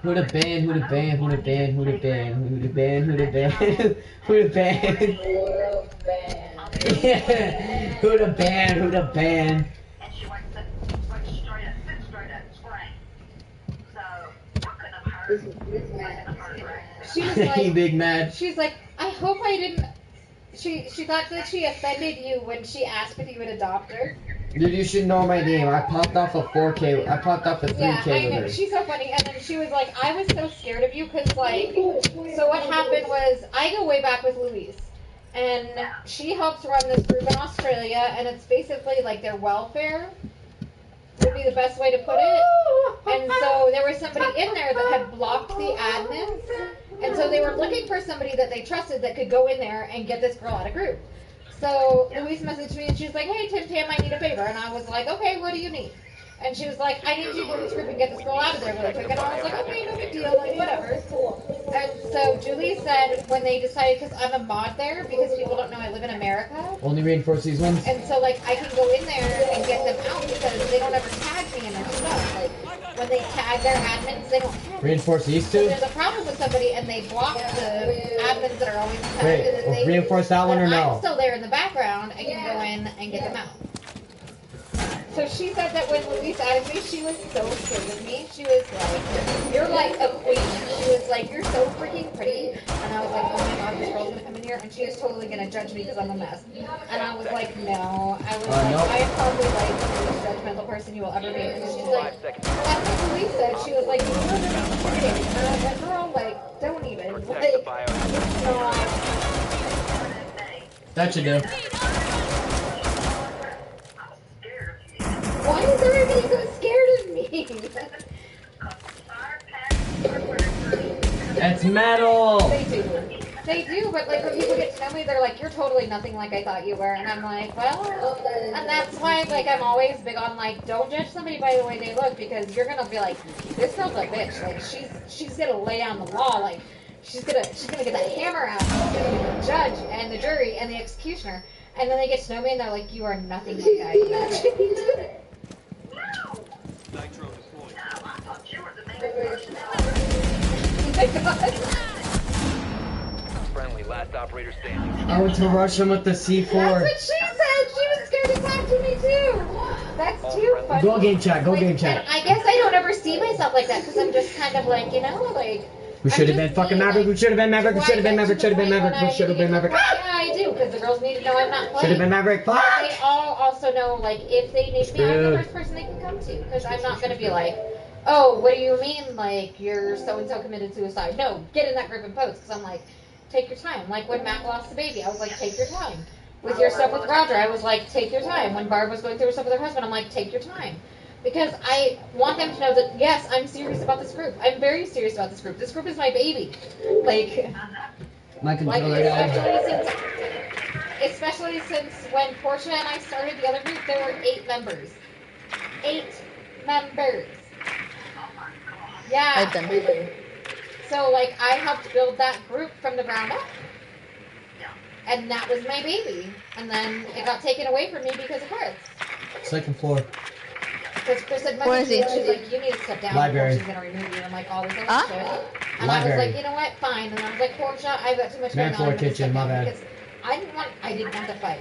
Who the band, who the band, who the band, who the band, who the band, who the band, who the band, who the band, who the band. And she went straight up spring. So I couldn't have heard. She was He like, big mad. she's like, I hope I didn't. She thought that she offended you when she asked if you would adopt her. Dude, you should know my name. I popped off a 4K. I popped off a 3K Yeah, I with know. her. She's so funny. And then she was like, I was so scared of you because, like, so what happened was I go way back with Louise. And she helps run this group in Australia. And it's basically like their welfare would be the best way to put it. And so there was somebody in there that had blocked the admins. And so they were looking for somebody that they trusted that could go in there and get this girl out of group. So Louise messaged me and she was like, hey, Tim Tam, I need a favor. And I was like, okay, what do you need? And she was like, I need you to go to this group and get this girl out of there really quick. And I was like, okay, no big deal, like, whatever. And so Julie said when they decided, because I'm a mod there, because people don't know I live in America. Only reinforce these ones? And so, like, I can go in there and get them out because they don't ever tag me in their stuff. Like, when they tag their admins, they don't tag me. Reinforce these So two? there's a problem with somebody and they block the admins that are always tagged. Wait, and then they, reinforce that one or I'm no? still there in the background. I can go in and get them out. So she said that when Louise added me, she was so scared of me. She was like, you're like a queen. She was like, you're so freaking pretty. And I was like, oh my god, this girl's gonna come in here and she is totally gonna judge me because I'm a mess. And I was like, no. I was like, nope. I am probably like the most judgmental person you will ever meet. And she's like, 5 seconds. that's what Louise said. She was like, you're really pretty. And I was like, girl, like, don't even. Protect the Like, biohazard. no. That should do. Why is everybody so scared of me? That's metal! They do. They do, but like when people get to know me, they're like, you're totally nothing like I thought you were. And I'm like, well, and that's why like I'm always big on like, don't judge somebody by the way they look because you're gonna be like, this girl's a bitch. Like she's gonna lay down the law. Like she's gonna get that hammer out. She's gonna be the judge and the jury and the executioner. And then they get to know me and they're like, you are nothing like I imagined. Oh my God. Friendly, last operator standing. I went to rush him with the C4. That's what she said. She was scared to talk to me too. That's too funny. Go game chat, go Like, game chat. and I guess I don't ever see myself like that because I'm just kind of like, you know, like. We should have been fucking Maverick, we should have been Maverick, we should have been Maverick, should have been Maverick, we should have been Maverick. Yeah, I do because the girls need to know I'm not playing. Should have been Maverick, fuck! They all also know, like, if they need me, I'm the Screwed. first person they can come to because I'm not going to be like, oh, what do you mean, like, you're so-and-so committed suicide? No, get in that group and post because I'm like, take your time. Like, when Matt lost the baby, I was like, take your time. With your stuff with Roger, I was like, take your time. When Barb was going through her stuff with her husband, I'm like, take your time. Because I want them to know that, yes, I'm serious about this group. I'm very serious about this group. This group is my baby. Like My controller died. especially since when Portia and I started the other group, there were 8 members. 8 members. Yeah. Right then. So, like, I helped build that group from the ground up. And that was my baby. And then it got taken away from me because of Chris. Second floor. Because Chris had Where is messaged me he? and she's like, you need to step down Library. before she's going to remove you. And I'm like, all this other Huh? shit. And I was Library. like, you know what, fine. And I was like, Portia, I've got too much Man going on. floor I'm gonna kitchen, step my down bad. because I didn't want to fight.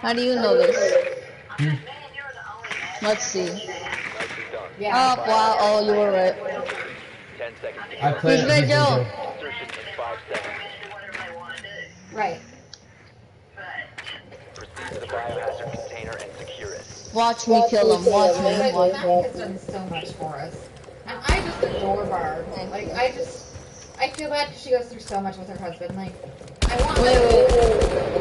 How do you know this? Hmm. Let's see. Nicely done. Yeah. Oh, wow. Oh, you were right. 10 seconds. I played He's right, Joe. Insertion in 5 seconds. Right. Proceed to the biohazard container and secure it. Watch me kill him. Watch me. But Watch Matt me. has done so much for us. And I just adore Barb. Like, I feel bad because she goes through so much with her husband. Like, I want Wait.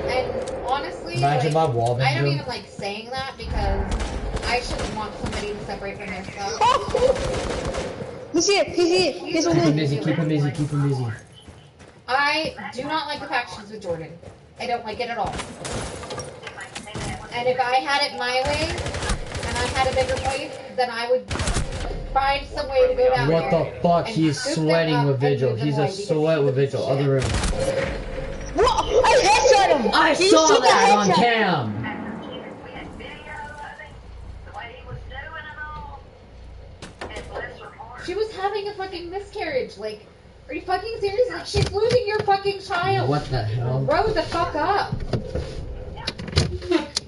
And honestly, Imagine like, my wall I don't bedroom. even like saying that because I shouldn't want somebody to separate from their stuff. Oh! He's here. He's here. He's Keep him with me. busy, keep him busy, keep him busy. I do not like the fact she's with Jordan. I don't like it at all. And if I had it my way, and I had a bigger place, then I would find some way to go down What there. the fuck? and He's scoop them sweating up with and Vigil. move them He's a away because sweat with he's Vigil. shit. Other room. What? I headshot him. I Did you saw see the that on headshot? cam. She was having a fucking miscarriage. Like, are you fucking serious? Like, she's losing your fucking child. What the hell? Grow the fuck up.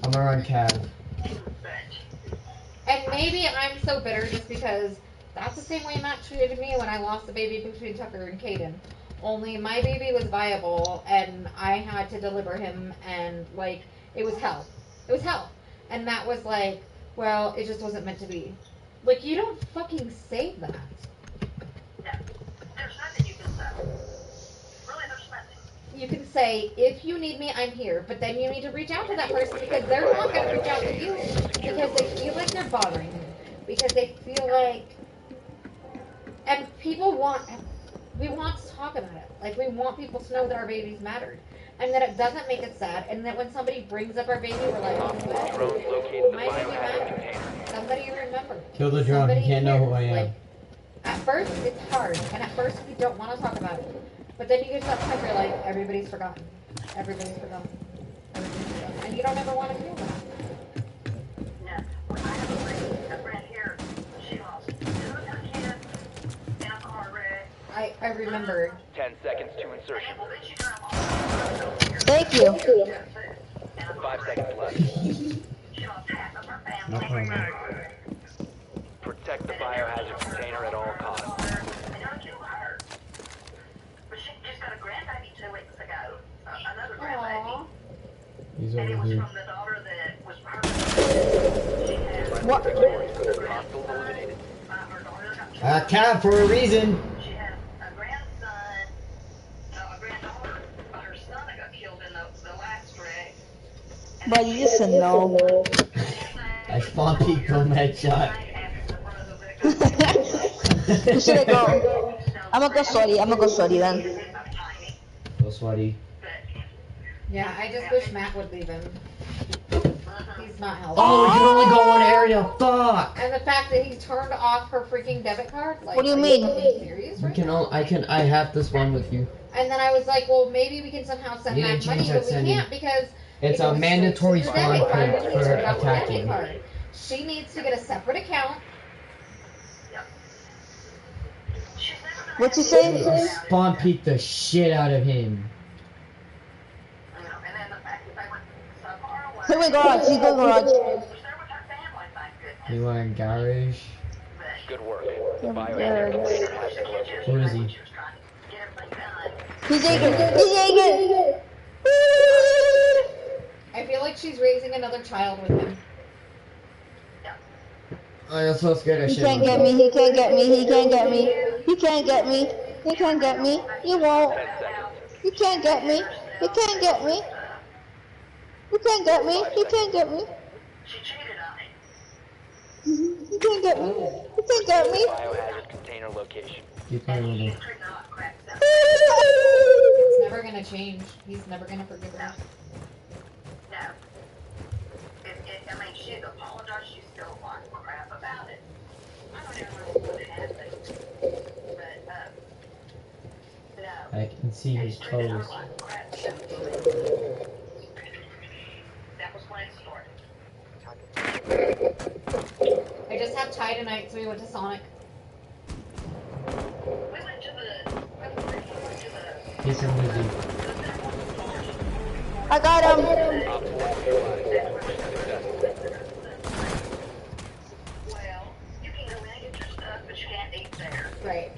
I'm gonna run cab. And maybe I'm so bitter just because that's the same way Matt treated me when I lost the baby between Tucker and Caden. Only my baby was viable and I had to deliver him and, like, it was hell. It was hell. And Matt was like, well, it just wasn't meant to be. Like, you don't fucking say that. There's nothing you can say. Really, there's nothing. You can say, if you need me, I'm here. But then you need to reach out to that person because they're not going to reach out to you because they feel like they're bothering you. Because they feel like... And people want... We want to talk about it. Like, we want people to know that our babies mattered. And that it doesn't make it sad. And that when somebody brings up our baby, we're like, oh, Drones located the my baby biohazard mattered. container. Somebody remember. Kill the drone. He Somebody can't know who cares. I am. Like, at first, it's hard. And at first, we don't want to talk about it. But then you get to that point where you're like, everybody's forgotten. Everybody's forgotten. Everybody's forgotten. And you don't ever want to feel that. No. When I have a friend here, she lost 2 of her kids in a car wreck. I remember. 10 seconds to insertion. And well, then she drove all Thank you. 5 seconds left. she lost half of her No family. problem. Protect the biohazard container at all costs. They don't kill her. But she just got a grandbaby 2 weeks ago. Another grandbaby. Aww. He's And it over was here. from the daughter that was her. She had What? Hostiles eliminated. her daughter got killed. Cab for a reason. She had a grandson, a granddaughter, but her son that got killed in the last wreck. But you just said no. I spawn peek on that shot. You should go. I'm gonna go sorry. I'm gonna go sorry then. So sweaty. Yeah, I just wish Matt would leave him. He's not helping. Oh, we can only go one area. Fuck. And the fact that he turned off her freaking debit card. Like, What do you are mean? fucking serious We right can now? all. I have to spawn with you. And then I was like, well, maybe we can somehow send You back didn't money, change but that we setting. can't because It's it a goes mandatory straight to your spawn debit card point when you for turn off the debit attacking. card. She needs to get a separate account. What you say? Spawn peek the shit out of him. And then the fact that they went so far away. Here we go. He's going garage. She was there with her family, thank goodness. You are in garage. Good work. The biohazard container has been located. Where is he? She was trying to get everything done. He's Egan. He's Egan. I feel like she's raising another child with him. I am so scared of He shit. can't get me. He can't get me. He can't get me. He can't get me. He can't get me. You won't. 10 seconds. You can't get me. You can't get me. You can't get me. You can't get me. She cheated on me. You can't get me. You can't get me. Biohazard container location. Keep playing with him. She's treating her like crap. So, It's never gonna change. He's never gonna forgive her. no. I mean, she she's apologized. She's still like crap about it. I don't even know what happened. But, no. I can see his They treated her toes. like crap. That was when it started. I just have tie tonight, so we went to Sonic. We went to the He's a movie. I got him. well, you can go in and get your stuff, but you can't eat there. Right.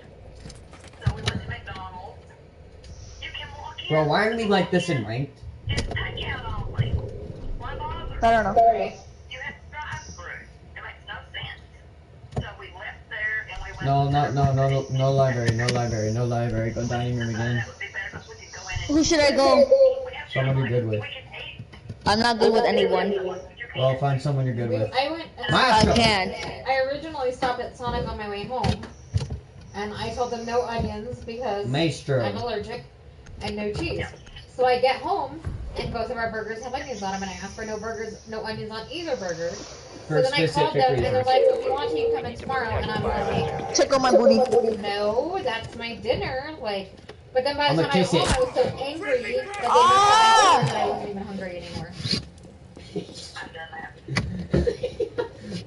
So we went to McDonald's. You can walk in. Bro, why aren't we like this in ranked? It's takeout only. Why bother? I don't know. Right. You have to drive through. It makes no sense. So we left there and we went. No library. Go dining room again. That would be better because we could go in and. Who should I go? We have Someone you're good with. we can eat. I'm not good with anyone. Well, find someone you're good with. I went. I Maestro! can't. I originally stopped at Sonic on my way home, and I told them no onions because Maestro. I'm allergic, and no cheese. So I get home, and both of our burgers have onions on them, and I asked for no onions on either burger. For So then I called specific them, and they're reasons. like, if you want to, you can come in tomorrow. And I'm like, Check out my booty. no, that's my dinner. Like, but then by the I'ma time I kiss got home, it. I was so angry that they were Ah! that I wasn't even hungry anymore. I've done that.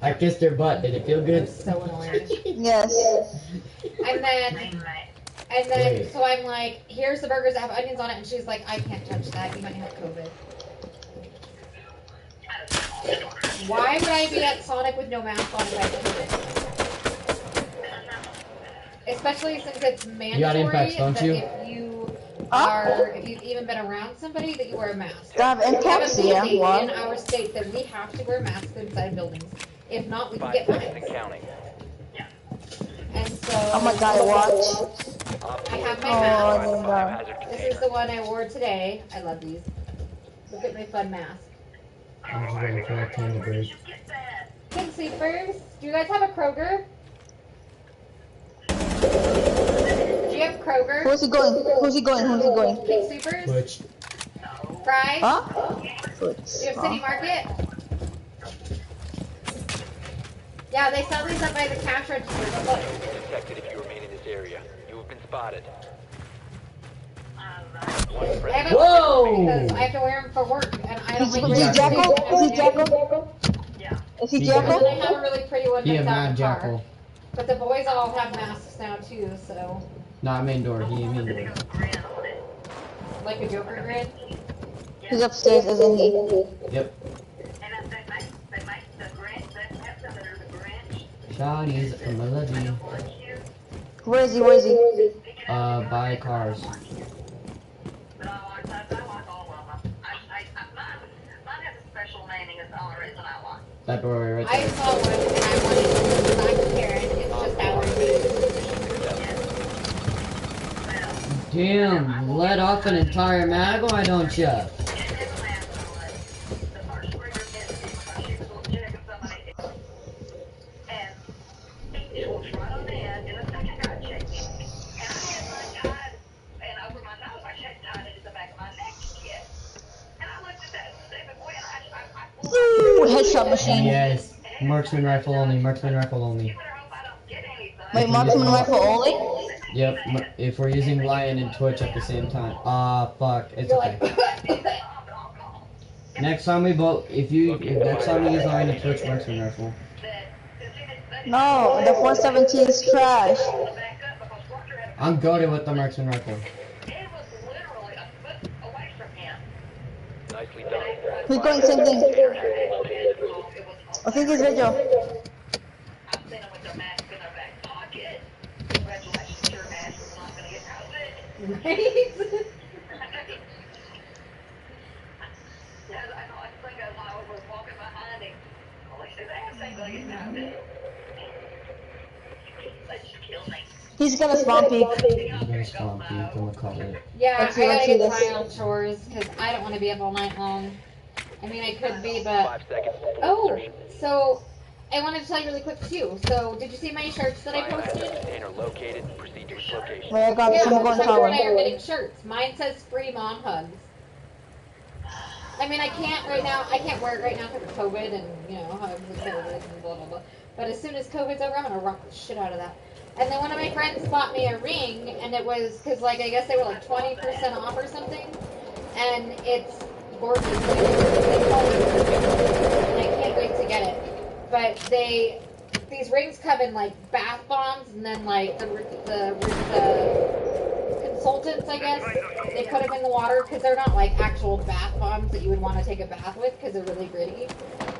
I kissed her butt. Did it feel It good? was so annoying. Yes. And then, Right. Wait. so I'm like, here's the burgers that have onions on it, and she's like, I can't touch that. You might have COVID. Why would I be at Sonic with no mask on if I have COVID? Especially since it's mandatory got impacts, don't that you? if you've even been around somebody, that you wear a mask. I have We have a impacts, yeah. mandate in What? our state that we have to wear masks inside buildings. If not, we can 5 get seconds fines. and counting. And so, Oh my god, watch. Op I have my Oh, mask. I didn't know. biohazard This is container. the one I wore today. I love these. Look at my fun mask. I'm just waiting for a candy bird. Pink sleepers. Do you guys have a Kroger? Do you have Kroger? Who's he going? Who's he going? Who's he going? Pink sleepers? Twitch. Fries? Huh? Do you have City Market? Yeah, they sell these up by the cash register. But look. Detected if you remain in this area. You have been spotted. I have a Whoa! because I have to wear them for work, and I don't Is like he wearing Jackal? them. Is he Jackal? Is he He And then I Jackal? have a really pretty one He a that's out mad in the car. jackal. But the boys all have masks now too, so Not main door. He main door. like a Joker grid. He's upstairs, isn't he? Yep. Shawty's a melody. Where is he? Where is he? Buy cars. But I like all of them. Mine has a special meaning. It's the only reason I like. That doorway right I there. saw one and I wanted to design to Karen. It's just ours. Damn, let off an entire mag, why don't ya? It doesn't matter so much. The first rigger is she was checking somebody and he walks right on in and the second guy checked in. And I had mine tied and over my nose I checked tied it at the back of my neck yet. And I looked at that stupid boy and I Ooh, headshot machine. Yes. Marksman rifle only, marksman rifle only. better hope I don't get anything. Wait, marksman rifle only? Yep, if we're using Lion and Twitch at the same time. Fuck, it's You're okay. like, Next time we if next time we use Lion and Twitch marksman rifle. No, the 417 is trash. I'm goaded with the marksman rifle. It was literally a foot away from him. Nicely done. Who's going same thing? I think it's Rachel. I've seen them with their mask in their back pocket. Congratulations, your mask is not going to get out of it. right? Yeah, I know, I think as I was walking behind him, well, his ass ain't going to get out of it. They should kill me. He's gonna spawn peek. I'm gonna spawn peek, I'm gonna call it. Yeah, Let's I see gotta get this. trial chores because I don't want to be up all night long. I mean, I could be, but 5 seconds. oh, Insertion. so I wanted to tell you really quick too. So, did you see my shirts that I Biohazard posted? container located. Proceed to its location. Wait, I got Yeah, some going Trevor and I are tower. getting shirts. Mine says "Free Mom Hugs." I mean, I can't right now. I can't wear it right now because of COVID and you know how COVID and blah blah blah. But as soon as COVID's over, I'm gonna rock the shit out of that. And then one of my friends bought me a ring, and it was because like I guess they were like 20% off or something, and it's gorgeous. They call it perfect, and I can't wait to get it. But these rings come in like bath bombs, and then like the consultants, I guess, they put them in the water because they're not like actual bath bombs that you would want to take a bath with because they're really gritty.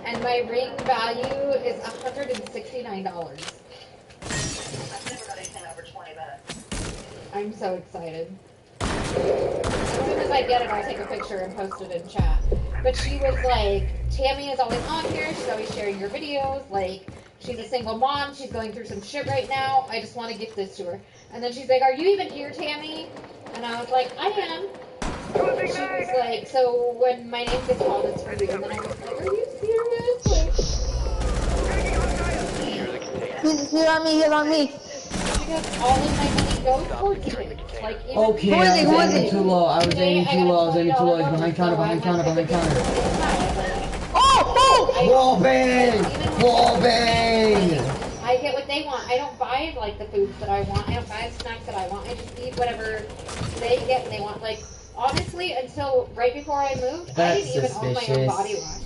And my ring value is $169. I've never got anything over 20 bucks. I'm so excited. As soon as I get it, I'll take a picture and post it in chat. But she was like, Tammy is always on here. She's always sharing your videos. Like, she's a single mom. She's going through some shit right now. I just want to gift this to her. And then she's like, are you even here, Tammy? And I was like, I am. And she was like, so when my name gets called, it's for you. And then I was like, are you serious? Like, Secure the container. He's on me. because all of my money goes towards it. Like, even Okay, Who is he? I Who was is aiming he? too low. I was today, aiming I too got a low. I was aiming too low. $20 Behind bonus, counter, so behind I counter, went behind to counter. Oh, Wall bang! Wall bang! I get what they want. I don't buy like the foods that I want. I don't buy the snacks that I want. I just eat whatever they get and they want. Like honestly, until right before I moved, I That's didn't even own my own suspicious. body wash.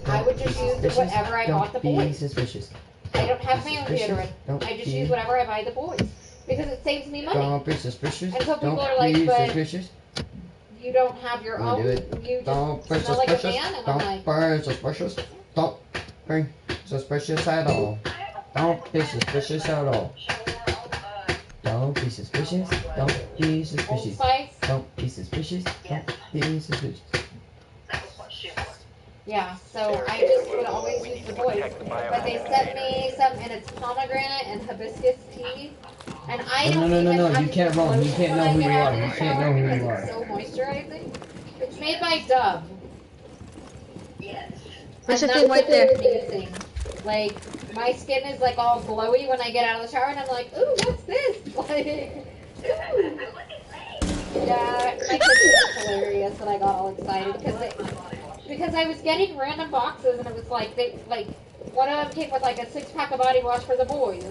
I would just use whatever I bought the Don't be boys. suspicious. I don't have my own Suspicious. deodorant. Don't I just be- use whatever I buy the boys because it saves me money. Don't be suspicious. And so people Don't are like, be but suspicious. you don't have your Wanna own. do it? You Don't be just smell like a suspicious. man, and I'm like, Don't be suspicious. Don't be suspicious at all. Don't be suspicious at all. Don't be suspicious. Don't be Old suspicious. Spice. Don't be suspicious. Don't be suspicious. That was what she was. Yeah, so I just would always use the boys. But they sent me some, and it's pomegranate and hibiscus tea. And I No, don't no, no, even no, have you to can't use roam. You lotion can't when know I who get you out are. of You the can't know shower who you because are. it's so moisturizing. It's made by Dove. Yes. There's And a thing right there. amazing. Like, my skin is like all glowy when I get out of the shower, and I'm like, ooh, what's this? Like, yeah, my kids think it's hilarious that I got all excited because I was getting random boxes, and it was like one of them came with like a 6-pack of body wash for the boys,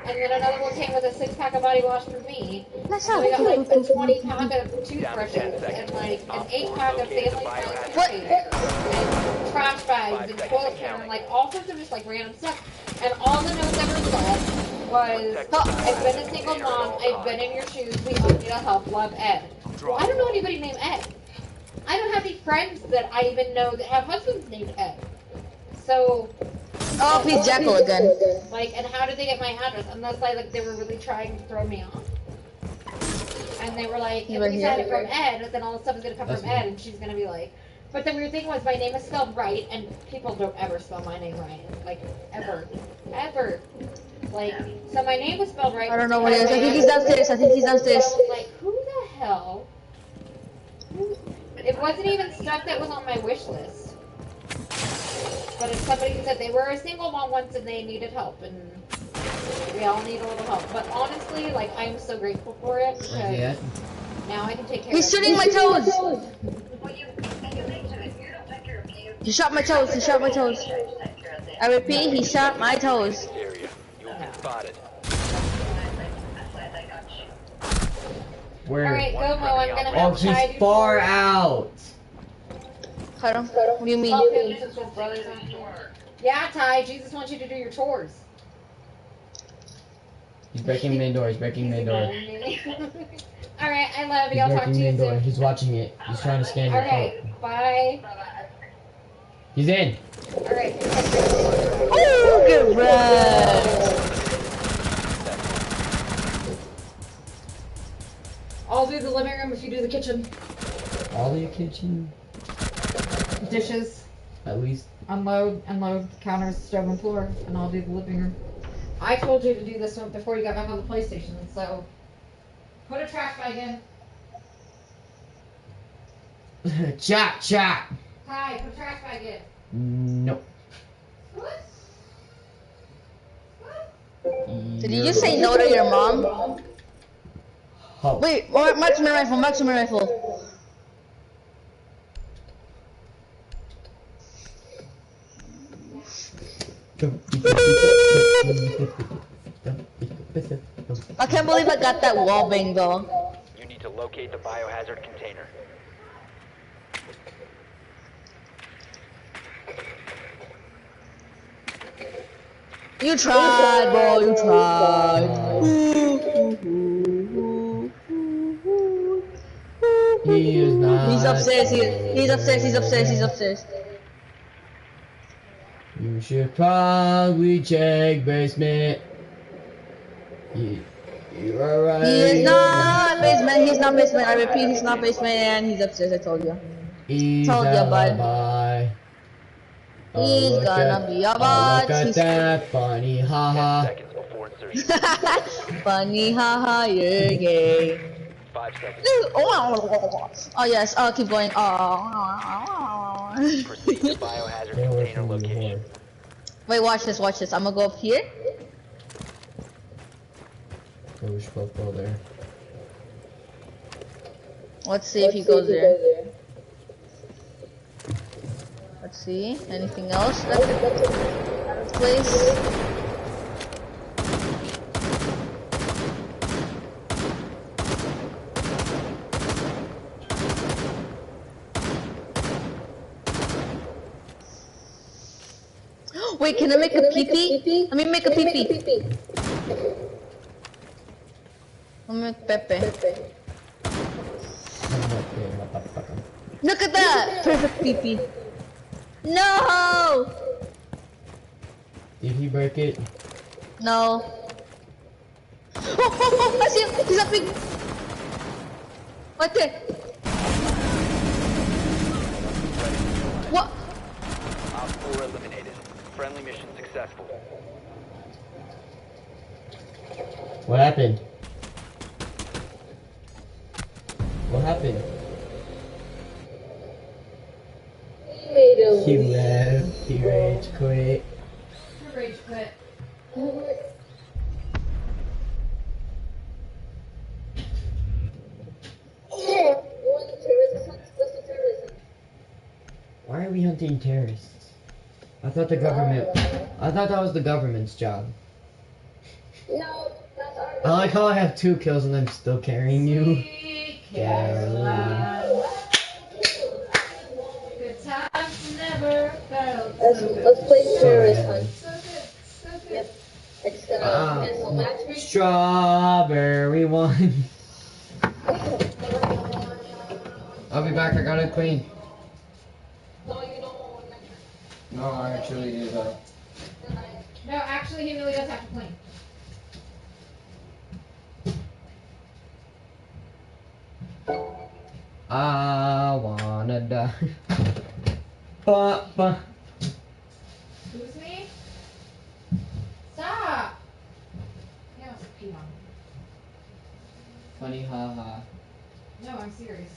and then another one came with a 6-pack of body wash for me. That's So not we got like a good. 20-pack of toothbrushes and like an 8-pack of family friendly toothpaste and trash bags and toilet paper and like all sorts of just like random stuff. And all the notes ever said was, I've been a single mom, I've been in your shoes, we all need a help, love Ed. Well, I don't know anybody named Ed. I don't have any friends that I even know that have husbands named Ed. So, Oh, he's Jackal again. like, and how did they get my address? Unless like they were really trying to throw me off. And they were like, if we send it from Ed, then all the stuff is gonna come That's from me. Ed, and she's gonna be like. But the weird thing was, my name is spelled right, and people don't ever spell my name right, like ever. Like, so my name was spelled right. I don't know what it is. I think he's downstairs. I think he's downstairs. So I was like, who the hell? It wasn't even stuff that was on my wish list. But it's somebody who said they were a single mom once and they needed help, and we all need a little help. But honestly, like, I'm so grateful for it because Yeah. now I can take care He's of shooting my toes. Well, you need to, if you don't take care of you, He shot my toes. He shot my toes. you take care of them. I repeat, he shot my toes. Area. You'll be spotted. That's why they got you. Where? Alright, go Mo, I'm gonna Oh, have Ty he's do far chores. out. Hold on. What do you mean? Okay, since his brother's on here. Yeah, Ty, Jesus wants you to do your chores. He's breaking main door. He's breaking main door. Alright, I love He's you. I'll talk to breaking you main door. soon. He's watching it. He's trying to scan your phone. Alright, bye. He's in. Alright. Oh, good run. I'll do the living room if you do the kitchen. All your kitchen, Dishes, at least. unload, counters, stove, and floor, and I'll do the living room. I told you to do this one before you got back on the PlayStation, so put a trash bag in. Chat. Ty, put a trash bag in. Nope. What? Did you just say no to your mom? Oh. Wait, marksman rifle, marksman rifle. I can't believe I got that wall bang though. You need to locate the biohazard container. You tried, bro. You tried. He is not. He's upstairs. He's upstairs. He's upstairs. He's upstairs. You should probably check basement. You are right. He is not basement. He's not basement. I repeat, he's not basement. He's upstairs. I told you. He's Told ya, bud. alibi. He's look gonna be a Look bot. at He's that funny, 10 haha. seconds before insertion. funny, haha. You're gay. 5 seconds. Oh yes. Oh, keep going. Proceed to biohazard Stay away container from the location. whore. Wait, watch this. Watch this. I'm gonna go up here. Oh, we should both go there. Let's see if he goes there. Let's see. Anything else? That's place. Wait, can I make a pee-pee? Let me make a pee-pee. Let me make Pepe. Look at that! Perfect pee-pee. No! Did he break it? No. Oh, I see him! He's up big! Right there! What? Op 4 eliminated. Friendly mission successful. What happened? What happened? He left. He rage quit. Rage quit. Why are we hunting terrorists? I thought the government. I thought that was the government's job. No, that's our. I like how I have 2 kills and I'm still carrying you. Caroline. Good times never felt Let's play terrorist hunt. so good, so good. Yep. It's gonna cancel matchmaking. Strawberry one. I'll be back. I got it clean. No, you don't. No, I actually do though. No, actually, he really does have to clean. I wanna die. Ba. Who's me? Stop! He wants to pee on me. Funny haha. No, I'm serious.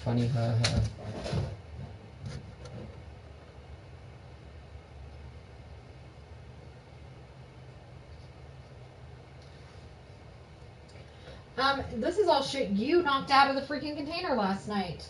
Funny haha. This is all shit you knocked out of the freaking container last night.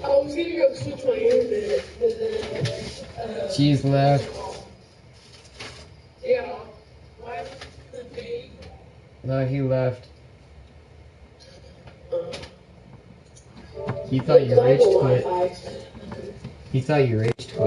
I was gonna go switch my internet, but then, She's left. yeah. Why was the day? No, he left. He thought you rage quit. He thought you rage